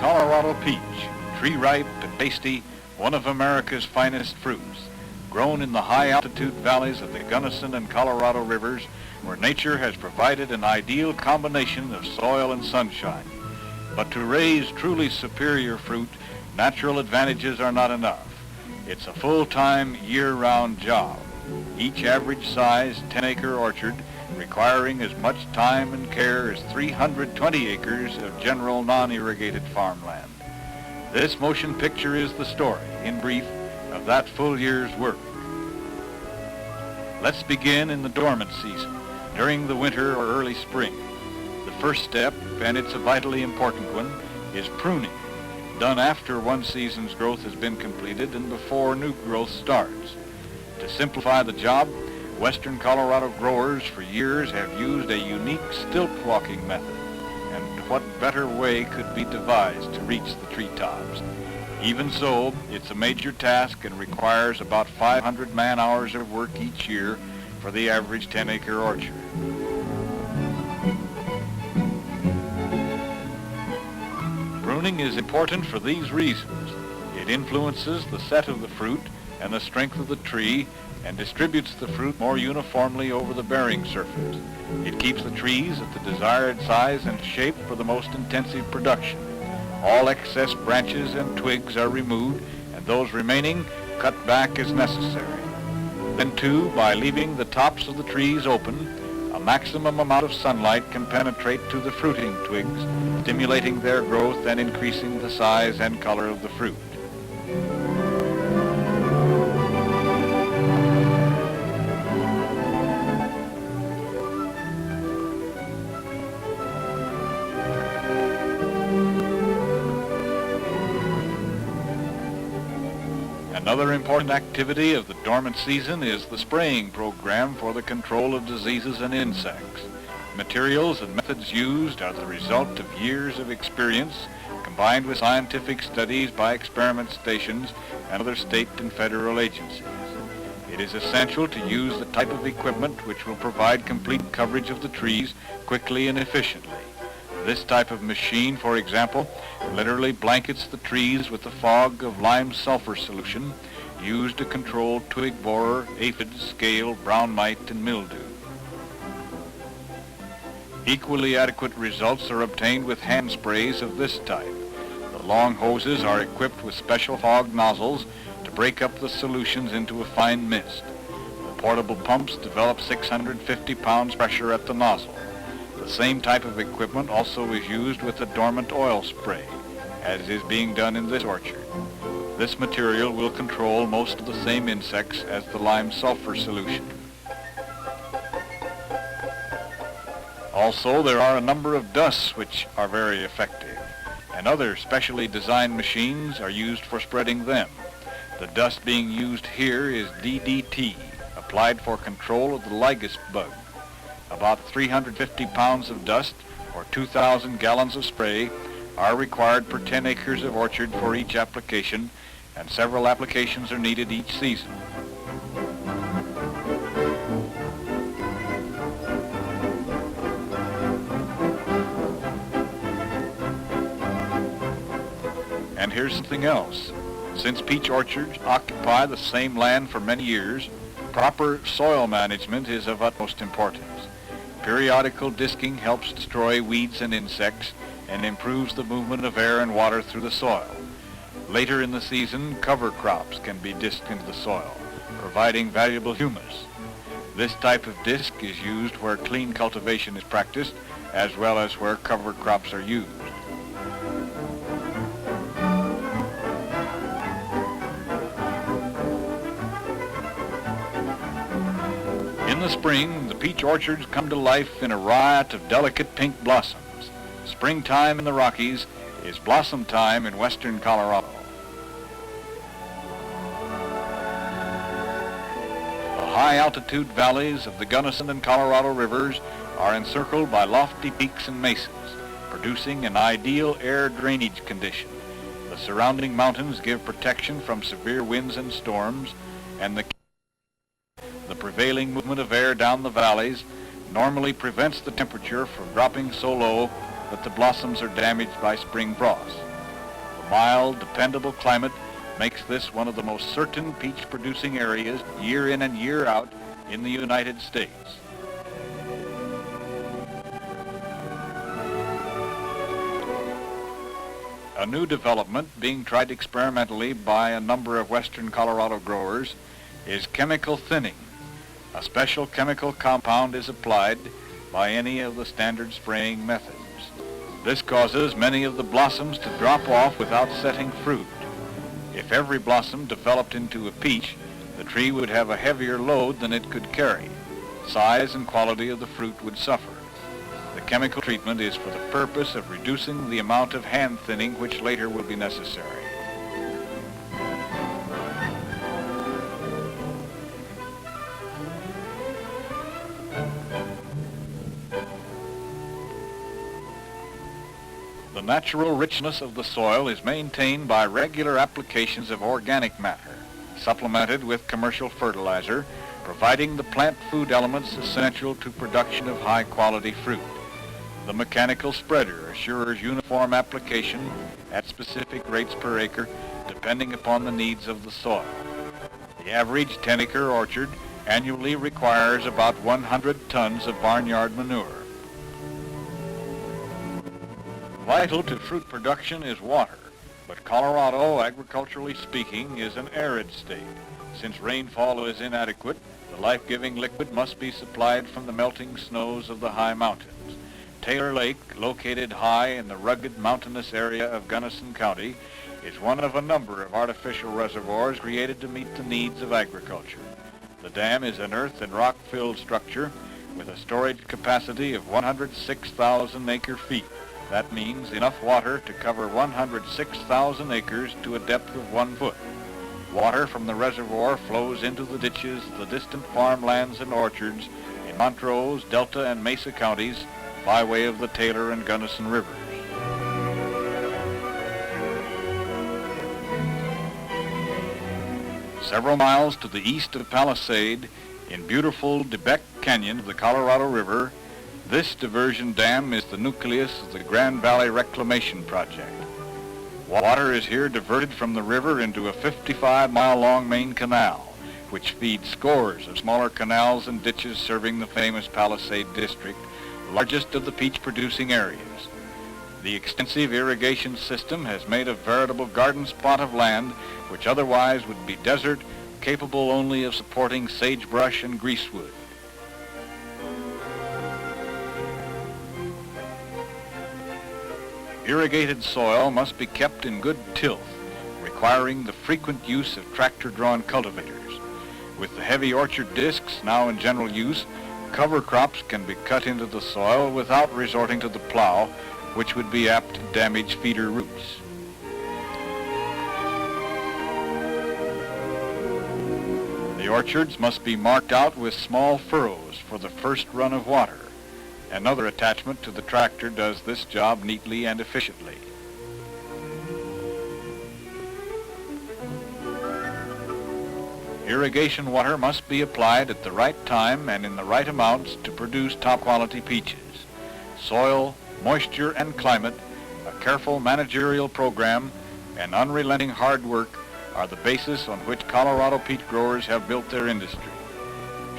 Colorado peach, tree-ripe and tasty, one of America's finest fruits, grown in the high-altitude valleys of the Gunnison and Colorado rivers, where nature has provided an ideal combination of soil and sunshine. But to raise truly superior fruit, natural advantages are not enough. It's a full-time, year-round job. Each average-sized 10-acre orchard requiring as much time and care as 320 acres of general non-irrigated farmland. This motion picture is the story, in brief, of that full year's work. Let's begin in the dormant season, during the winter or early spring. The first step, and it's a vitally important one, is pruning, done after one season's growth has been completed and before new growth starts. To simplify the job, Western Colorado growers for years have used a unique stilt walking method, and what better way could be devised to reach the treetops? Even so, it's a major task and requires about 500 man-hours of work each year for the average 10-acre orchard. Pruning is important for these reasons. It influences the set of the fruit and the strength of the tree, and distributes the fruit more uniformly over the bearing surface. It keeps the trees at the desired size and shape for the most intensive production. All excess branches and twigs are removed, and those remaining cut back as necessary. Then too, by leaving the tops of the trees open, a maximum amount of sunlight can penetrate to the fruiting twigs, stimulating their growth and increasing the size and color of the fruit. Another important activity of the dormant season is the spraying program for the control of diseases and insects. Materials and methods used are the result of years of experience combined with scientific studies by experiment stations and other state and federal agencies. It is essential to use the type of equipment which will provide complete coverage of the trees quickly and efficiently. This type of machine, for example, literally blankets the trees with a fog of lime sulfur solution used to control twig borer, aphids, scale, brown mite, and mildew. Equally adequate results are obtained with hand sprays of this type. The long hoses are equipped with special fog nozzles to break up the solutions into a fine mist. The portable pumps develop 650 pounds pressure at the nozzle. The same type of equipment also is used with the dormant oil spray, as is being done in this orchard. This material will control most of the same insects as the lime sulfur solution. Also, there are a number of dusts which are very effective, and other specially designed machines are used for spreading them. The dust being used here is DDT, applied for control of the lygus bug. About 350 pounds of dust, or 2,000 gallons of spray, are required per 10 acres of orchard for each application, and several applications are needed each season. And here's something else. Since peach orchards occupy the same land for many years, proper soil management is of utmost importance. Periodical disking helps destroy weeds and insects and improves the movement of air and water through the soil. Later in the season, cover crops can be disked into the soil, providing valuable humus. This type of disc is used where clean cultivation is practiced, as well as where cover crops are used. In the spring, the peach orchards come to life in a riot of delicate pink blossoms. Springtime in the Rockies is blossom time in western Colorado. The high-altitude valleys of the Gunnison and Colorado rivers are encircled by lofty peaks and mesas, producing an ideal air drainage condition. The surrounding mountains give protection from severe winds and storms, and the prevailing movement of air down the valleys normally prevents the temperature from dropping so low that the blossoms are damaged by spring frost. The mild, dependable climate makes this one of the most certain peach-producing areas year in and year out in the United States. A new development being tried experimentally by a number of western Colorado growers is chemical thinning. A special chemical compound is applied by any of the standard spraying methods. This causes many of the blossoms to drop off without setting fruit. If every blossom developed into a peach, the tree would have a heavier load than it could carry. Size and quality of the fruit would suffer. The chemical treatment is for the purpose of reducing the amount of hand thinning which later will be necessary. The natural richness of the soil is maintained by regular applications of organic matter, supplemented with commercial fertilizer, providing the plant food elements essential to production of high-quality fruit. The mechanical spreader assures uniform application at specific rates per acre, depending upon the needs of the soil. The average 10-acre orchard annually requires about 100 tons of barnyard manure. Vital to fruit production is water, but Colorado, agriculturally speaking, is an arid state. Since rainfall is inadequate, the life-giving liquid must be supplied from the melting snows of the high mountains. Taylor Lake, located high in the rugged mountainous area of Gunnison County, is one of a number of artificial reservoirs created to meet the needs of agriculture. The dam is an earth and rock-filled structure with a storage capacity of 106,000 acre-feet. That means enough water to cover 106,000 acres to a depth of 1 foot. Water from the reservoir flows into the ditches of the distant farmlands and orchards in Montrose, Delta, and Mesa counties by way of the Taylor and Gunnison rivers. Several miles to the east of Palisade, in beautiful DeBeck Canyon of the Colorado River, this diversion dam is the nucleus of the Grand Valley Reclamation Project. Water is here diverted from the river into a 55-mile-long main canal, which feeds scores of smaller canals and ditches serving the famous Palisade District, largest of the peach-producing areas. The extensive irrigation system has made a veritable garden spot of land which otherwise would be desert, capable only of supporting sagebrush and greasewood. Irrigated soil must be kept in good tilth, requiring the frequent use of tractor-drawn cultivators. With the heavy orchard discs now in general use, cover crops can be cut into the soil without resorting to the plow, which would be apt to damage feeder roots. The orchards must be marked out with small furrows for the first run of water. Another attachment to the tractor does this job neatly and efficiently. Irrigation water must be applied at the right time and in the right amounts to produce top-quality peaches. Soil, moisture, and climate, a careful managerial program, and unrelenting hard work are the basis on which Colorado peach growers have built their industry.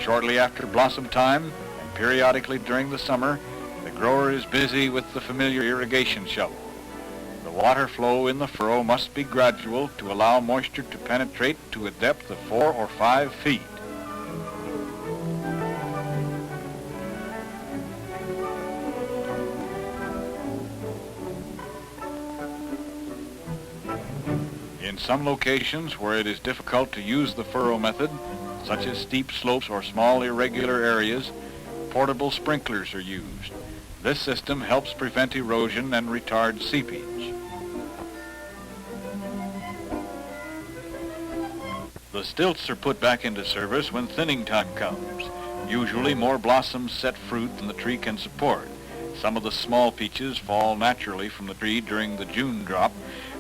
Shortly after blossom time, periodically during the summer, the grower is busy with the familiar irrigation shovel. The water flow in the furrow must be gradual to allow moisture to penetrate to a depth of 4 or 5 feet. In some locations where it is difficult to use the furrow method, such as steep slopes or small irregular areas, portable sprinklers are used. This system helps prevent erosion and retard seepage. The stilts are put back into service when thinning time comes. Usually more blossoms set fruit than the tree can support. Some of the small peaches fall naturally from the tree during the June drop,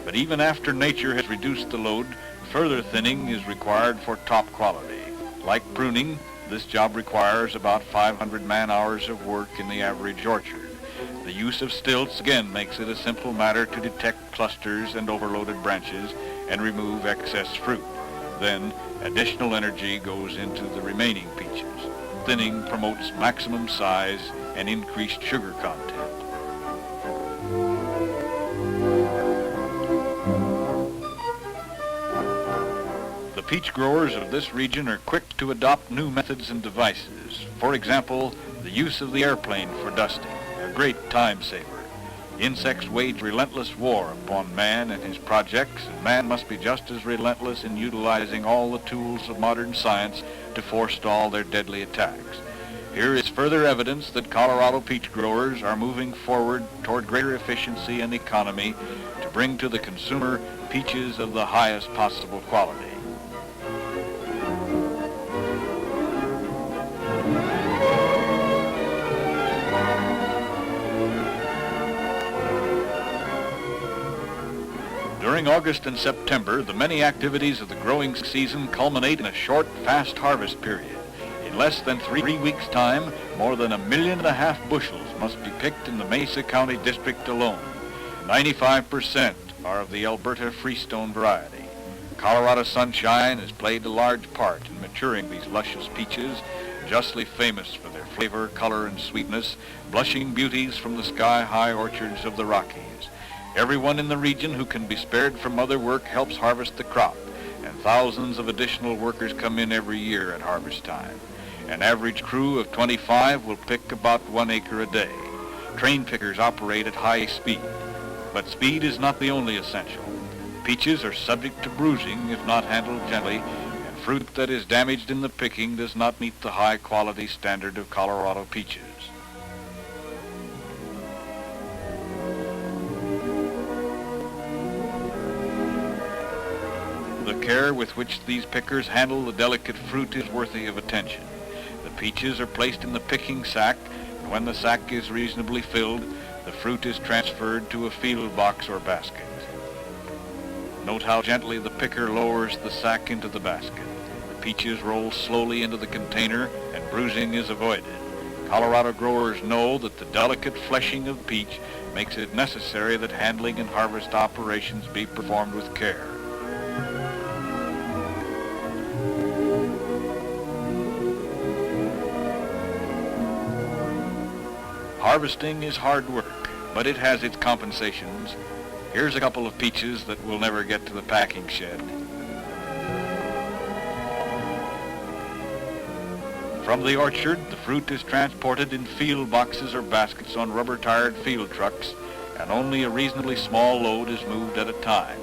but even after nature has reduced the load, further thinning is required for top quality. Like pruning, this job requires about 500 man-hours of work in the average orchard. The use of stilts again makes it a simple matter to detect clusters and overloaded branches and remove excess fruit. Then additional energy goes into the remaining peaches. Thinning promotes maximum size and increased sugar content. The peach growers of this region are quick to adopt new methods and devices. For example, the use of the airplane for dusting, a great time saver. Insects wage relentless war upon man and his projects, and man must be just as relentless in utilizing all the tools of modern science to forestall their deadly attacks. Here is further evidence that Colorado peach growers are moving forward toward greater efficiency and economy to bring to the consumer peaches of the highest possible quality. During August and September, the many activities of the growing season culminate in a short, fast harvest period. In less than 3 weeks' time, more than 1.5 million bushels must be picked in the Mesa County district alone. 95% are of the Alberta Freestone variety. Colorado sunshine has played a large part in maturing these luscious peaches, justly famous for their flavor, color, and sweetness, blushing beauties from the sky-high orchards of the Rockies. Everyone in the region who can be spared from other work helps harvest the crop, and thousands of additional workers come in every year at harvest time. An average crew of 25 will pick about 1 acre a day. Train pickers operate at high speed, but speed is not the only essential. Peaches are subject to bruising if not handled gently, and fruit that is damaged in the picking does not meet the high quality standard of Colorado peaches. The care with which these pickers handle the delicate fruit is worthy of attention. The peaches are placed in the picking sack, and when the sack is reasonably filled, the fruit is transferred to a field box or basket. Note how gently the picker lowers the sack into the basket. The peaches roll slowly into the container, and bruising is avoided. Colorado growers know that the delicate fleshing of peach makes it necessary that handling and harvest operations be performed with care. Harvesting is hard work, but it has its compensations. Here's a couple of peaches that will never get to the packing shed. From the orchard, the fruit is transported in field boxes or baskets on rubber-tired field trucks, and only a reasonably small load is moved at a time.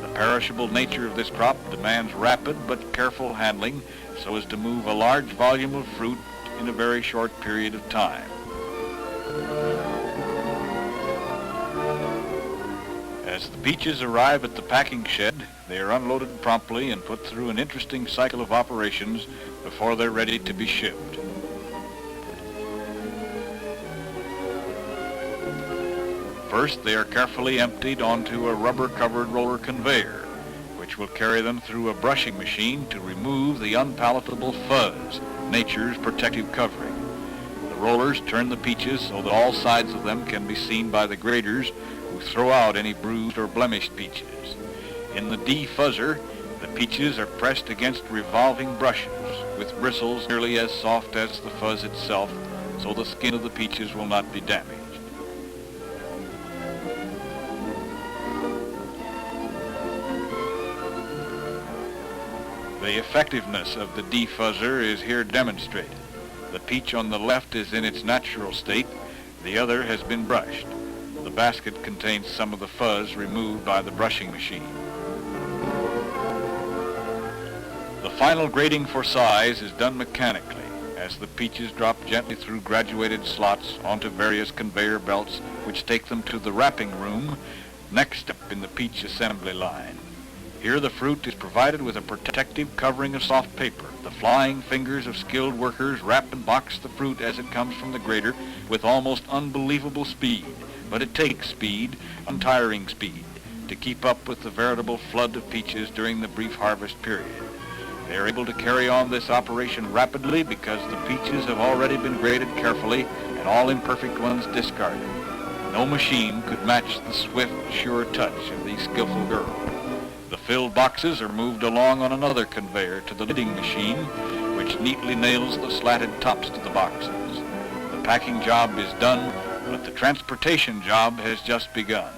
The perishable nature of this crop demands rapid but careful handling so as to move a large volume of fruit in a very short period of time. As the peaches arrive at the packing shed, they are unloaded promptly and put through an interesting cycle of operations before they're ready to be shipped. First, they are carefully emptied onto a rubber-covered roller conveyor, which will carry them through a brushing machine to remove the unpalatable fuzz, nature's protective covering. The rollers turn the peaches so that all sides of them can be seen by the graders, who throw out any bruised or blemished peaches. In the defuzzer, the peaches are pressed against revolving brushes with bristles nearly as soft as the fuzz itself, so the skin of the peaches will not be damaged. The effectiveness of the defuzzer is here demonstrated. The peach on the left is in its natural state, the other has been brushed. The basket contains some of the fuzz removed by the brushing machine. The final grading for size is done mechanically as the peaches drop gently through graduated slots onto various conveyor belts which take them to the wrapping room next up in the peach assembly line. Here the fruit is provided with a protective covering of soft paper. The flying fingers of skilled workers wrap and box the fruit as it comes from the grater with almost unbelievable speed. But it takes speed, untiring speed, to keep up with the veritable flood of peaches during the brief harvest period. They are able to carry on this operation rapidly because the peaches have already been graded carefully and all imperfect ones discarded. No machine could match the swift, sure touch of these skillful girls. The filled boxes are moved along on another conveyor to the lidding machine, which neatly nails the slatted tops to the boxes. The packing job is done, but the transportation job has just begun.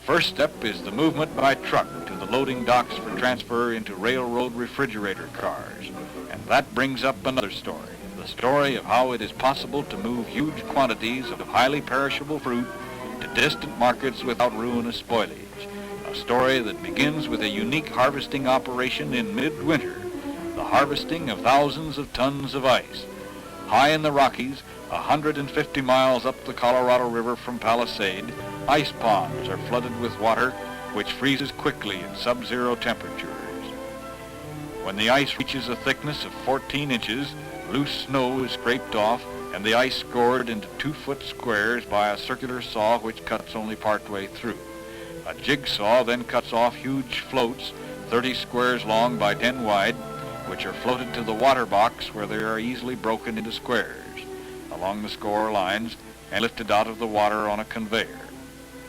First step is the movement by truck to the loading docks for transfer into railroad refrigerator cars. And that brings up another story, the story of how it is possible to move huge quantities of highly perishable fruit to distant markets without ruinous spoilage. A story that begins with a unique harvesting operation in midwinter, the harvesting of thousands of tons of ice. High in the Rockies, 150 miles up the Colorado River from Palisade, ice ponds are flooded with water which freezes quickly at sub-zero temperatures. When the ice reaches a thickness of 14 inches, loose snow is scraped off and the ice scored into 2-foot squares by a circular saw which cuts only partway through. A jigsaw then cuts off huge floats, 30 squares long by 10 wide, which are floated to the water box where they are easily broken into squares along the score lines and lifted out of the water on a conveyor.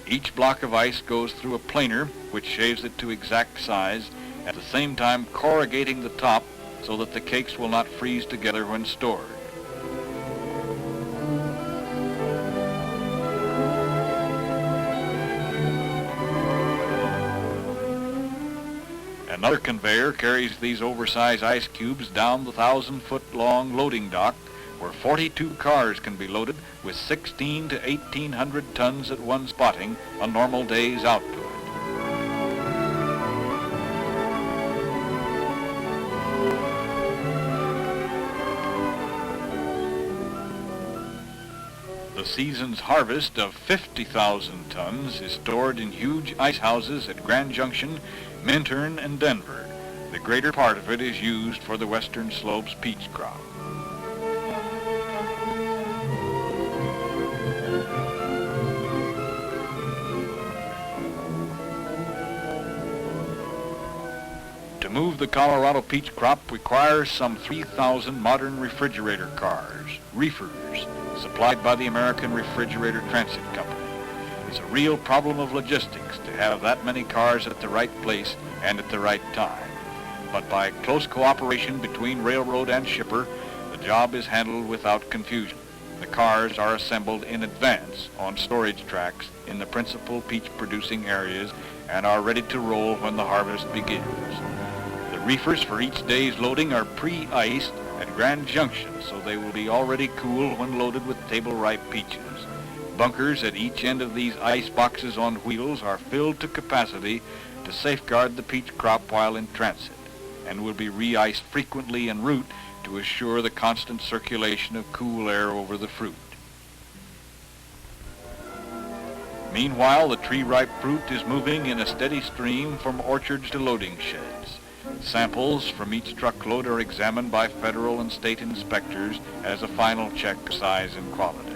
Each block of ice goes through a planer which shaves it to exact size, at the same time corrugating the top so that the cakes will not freeze together when stored. Another conveyor carries these oversized ice cubes down the 1,000-foot-long loading dock where 42 cars can be loaded with 16 to 1,800 tons at one spotting, a normal day's output. The season's harvest of 50,000 tons is stored in huge ice houses at Grand Junction, Minturn, and Denver. The greater part of it is used for the Western Slopes peach crop. To move the Colorado peach crop requires some 3,000 modern refrigerator cars, reefers, supplied by the American Refrigerator Transit Company. It's a real problem of logistics to have that many cars at the right place and at the right time. But by close cooperation between railroad and shipper, the job is handled without confusion. The cars are assembled in advance on storage tracks in the principal peach-producing areas and are ready to roll when the harvest begins. The reefers for each day's loading are pre-iced at Grand Junction, so they will be already cool when loaded with table-ripe peaches. Bunkers at each end of these ice boxes on wheels are filled to capacity to safeguard the peach crop while in transit, and will be re-iced frequently en route to assure the constant circulation of cool air over the fruit. Meanwhile, the tree-ripe fruit is moving in a steady stream from orchards to loading sheds. Samples from each truckload are examined by federal and state inspectors as a final check of size and quality.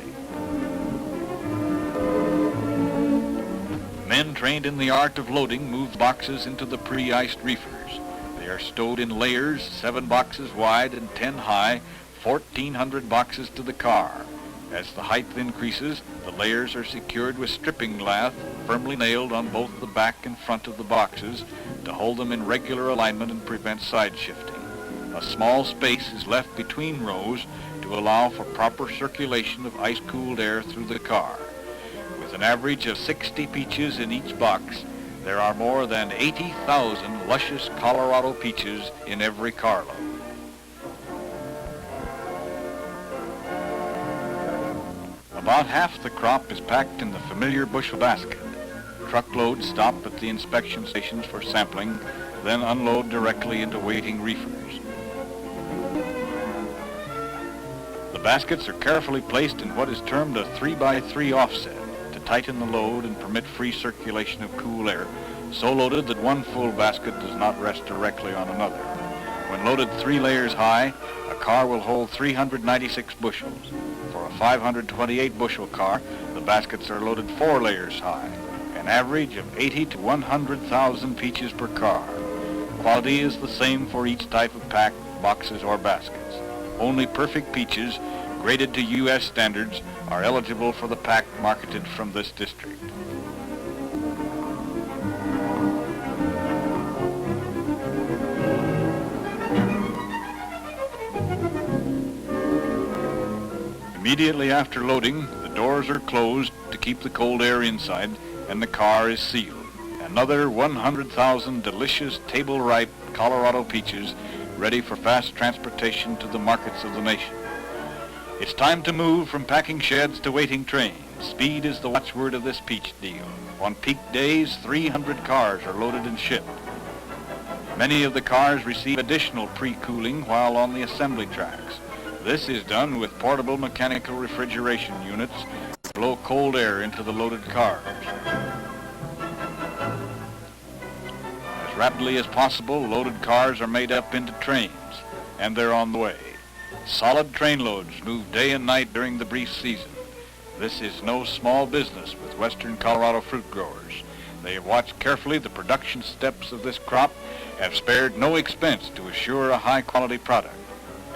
Men trained in the art of loading move boxes into the pre-iced reefers. They are stowed in layers, 7 boxes wide and 10 high, 1,400 boxes to the car. As the height increases, the layers are secured with stripping lath firmly nailed on both the back and front of the boxes to hold them in regular alignment and prevent side shifting. A small space is left between rows to allow for proper circulation of ice-cooled air through the car. With an average of 60 peaches in each box, there are more than 80,000 luscious Colorado peaches in every carload. About half the crop is packed in the familiar bushel basket. Truckloads stop at the inspection stations for sampling, then unload directly into waiting reefers. The baskets are carefully placed in what is termed a 3x3 offset to tighten the load and permit free circulation of cool air, so loaded that one full basket does not rest directly on another. When loaded 3 layers high, a car will hold 396 bushels. For a 528 bushel car, the baskets are loaded 4 layers high, an average of 80 to 100,000 peaches per car. Quality is the same for each type of pack, boxes, or baskets. Only perfect peaches, graded to U.S. standards, are eligible for the pack marketed from this district. Immediately after loading, the doors are closed to keep the cold air inside, and the car is sealed. Another 100,000 delicious table-ripe Colorado peaches ready for fast transportation to the markets of the nation. It's time to move from packing sheds to waiting trains. Speed is the watchword of this peach deal. On peak days, 300 cars are loaded and shipped. Many of the cars receive additional pre-cooling while on the assembly tracks. This is done with portable mechanical refrigeration units that blow cold air into the loaded cars. As rapidly as possible, loaded cars are made up into trains, and they're on the way. Solid train loads move day and night during the brief season. This is no small business with western Colorado fruit growers. They have watched carefully the production steps of this crop, have spared no expense to assure a high-quality product.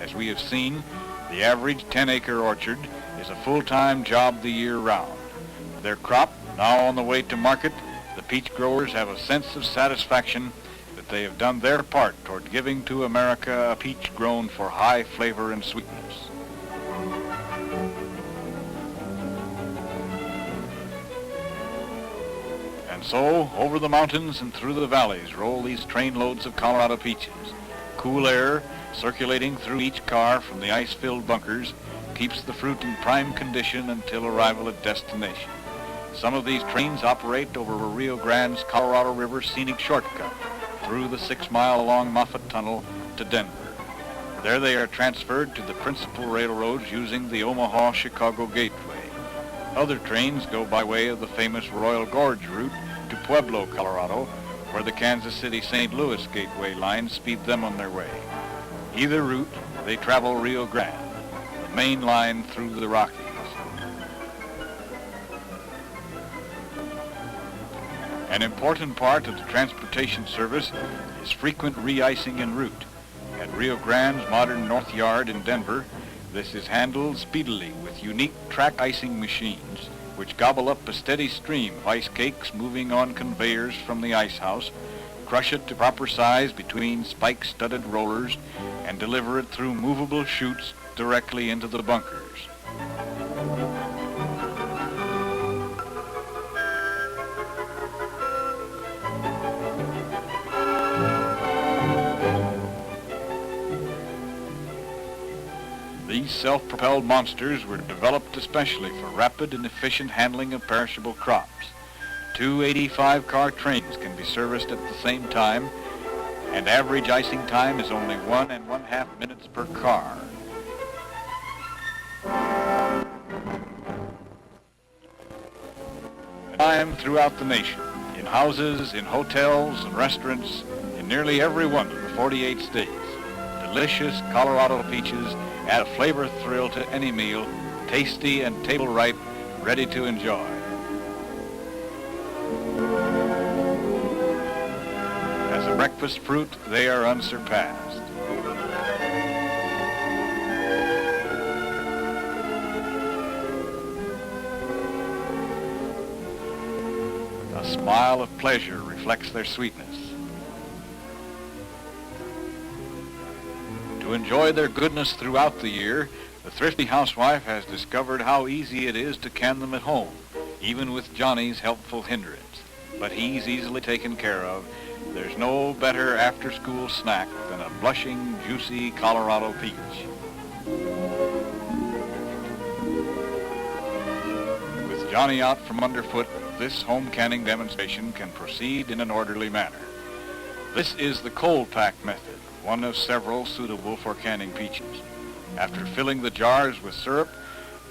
As we have seen, the average 10-acre orchard is a full-time job the year round. Their crop now on the way to market, the peach growers have a sense of satisfaction that they have done their part toward giving to America a peach grown for high flavor and sweetness. And so, over the mountains and through the valleys roll these trainloads of Colorado peaches. Cool air circulating through each car from the ice-filled bunkers keeps the fruit in prime condition until arrival at destination. Some of these trains operate over Rio Grande's Colorado River scenic shortcut through the 6-mile-long Moffett Tunnel to Denver. There they are transferred to the principal railroads using the Omaha-Chicago Gateway. Other trains go by way of the famous Royal Gorge route to Pueblo, Colorado, where the Kansas City-St. Louis Gateway line speed them on their way. Either route, they travel Rio Grande, the main line through the Rockies. An important part of the transportation service is frequent re-icing en route. At Rio Grande's modern North Yard in Denver, this is handled speedily with unique track icing machines, which gobble up a steady stream of ice cakes moving on conveyors from the ice house, crush it to proper size between spike-studded rollers, and deliver it through movable chutes directly into the bunkers. These self-propelled monsters were developed especially for rapid and efficient handling of perishable crops. 2 85-car trains can be serviced at the same time, and average icing time is only 1.5 minutes per car. Time throughout the nation, in houses, in hotels, and restaurants, in nearly every one of the 48 states. Delicious Colorado peaches add a flavor thrill to any meal, tasty and table ripe, ready to enjoy. As a breakfast fruit, they are unsurpassed. A smile of pleasure reflects their sweetness. To enjoy their goodness throughout the year, the thrifty housewife has discovered how easy it is to can them at home, even with Johnny's helpful hindrance. But he's easily taken care of. There's no better after-school snack than a blushing, juicy Colorado peach. With Johnny out from underfoot, this home canning demonstration can proceed in an orderly manner. This is the cold pack method, one of several suitable for canning peaches. After filling the jars with syrup,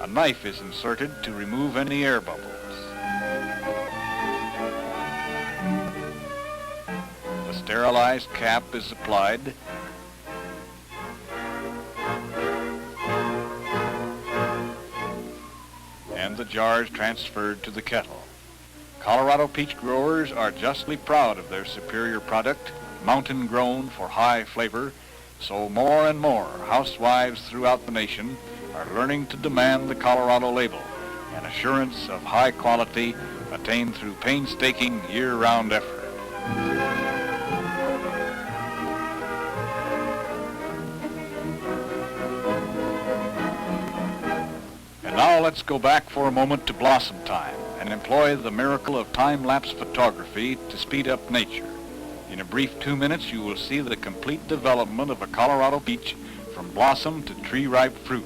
a knife is inserted to remove any air bubbles. The sterilized cap is applied, and the jars transferred to the kettle. Colorado peach growers are justly proud of their superior product, mountain grown for high flavor, so more and more housewives throughout the nation are learning to demand the Colorado label, an assurance of high quality attained through painstaking year-round effort. And now let's go back for a moment to blossom time and employ the miracle of time-lapse photography to speed up nature. In a brief 2 minutes, you will see the complete development of a Colorado peach from blossom to tree-ripe fruit.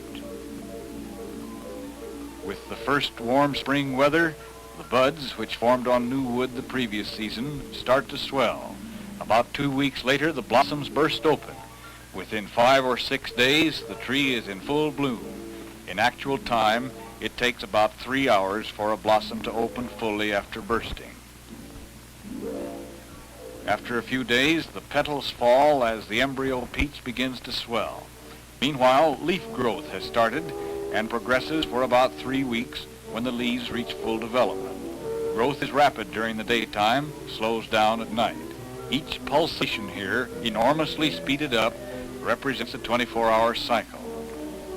With the first warm spring weather, the buds, which formed on new wood the previous season, start to swell. About 2 weeks later, the blossoms burst open. Within 5 or 6 days, the tree is in full bloom. In actual time, it takes about 3 hours for a blossom to open fully after bursting. After a few days, the petals fall as the embryo peach begins to swell. Meanwhile, leaf growth has started and progresses for about 3 weeks when the leaves reach full development. Growth is rapid during the daytime, slows down at night. Each pulsation here, enormously speeded up, represents a 24-hour cycle.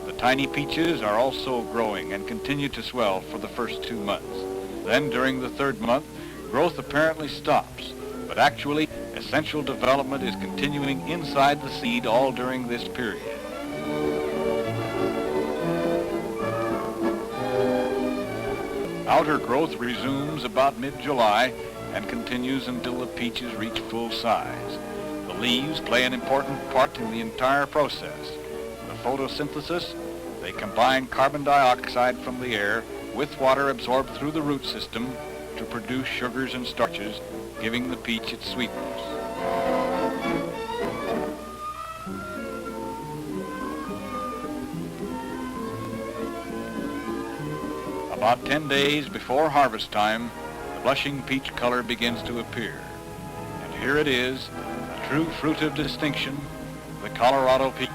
The tiny peaches are also growing and continue to swell for the first 2 months. Then, during the 3rd month, growth apparently stops, but actually, essential development is continuing inside the seed all during this period. Outer growth resumes about mid-July and continues until the peaches reach full size. The leaves play an important part in the entire process. The photosynthesis, they combine carbon dioxide from the air with water absorbed through the root system to produce sugars and starches, giving the peach its sweetness. About 10 days before harvest time, the blushing peach color begins to appear. And here it is, a true fruit of distinction, the Colorado peach.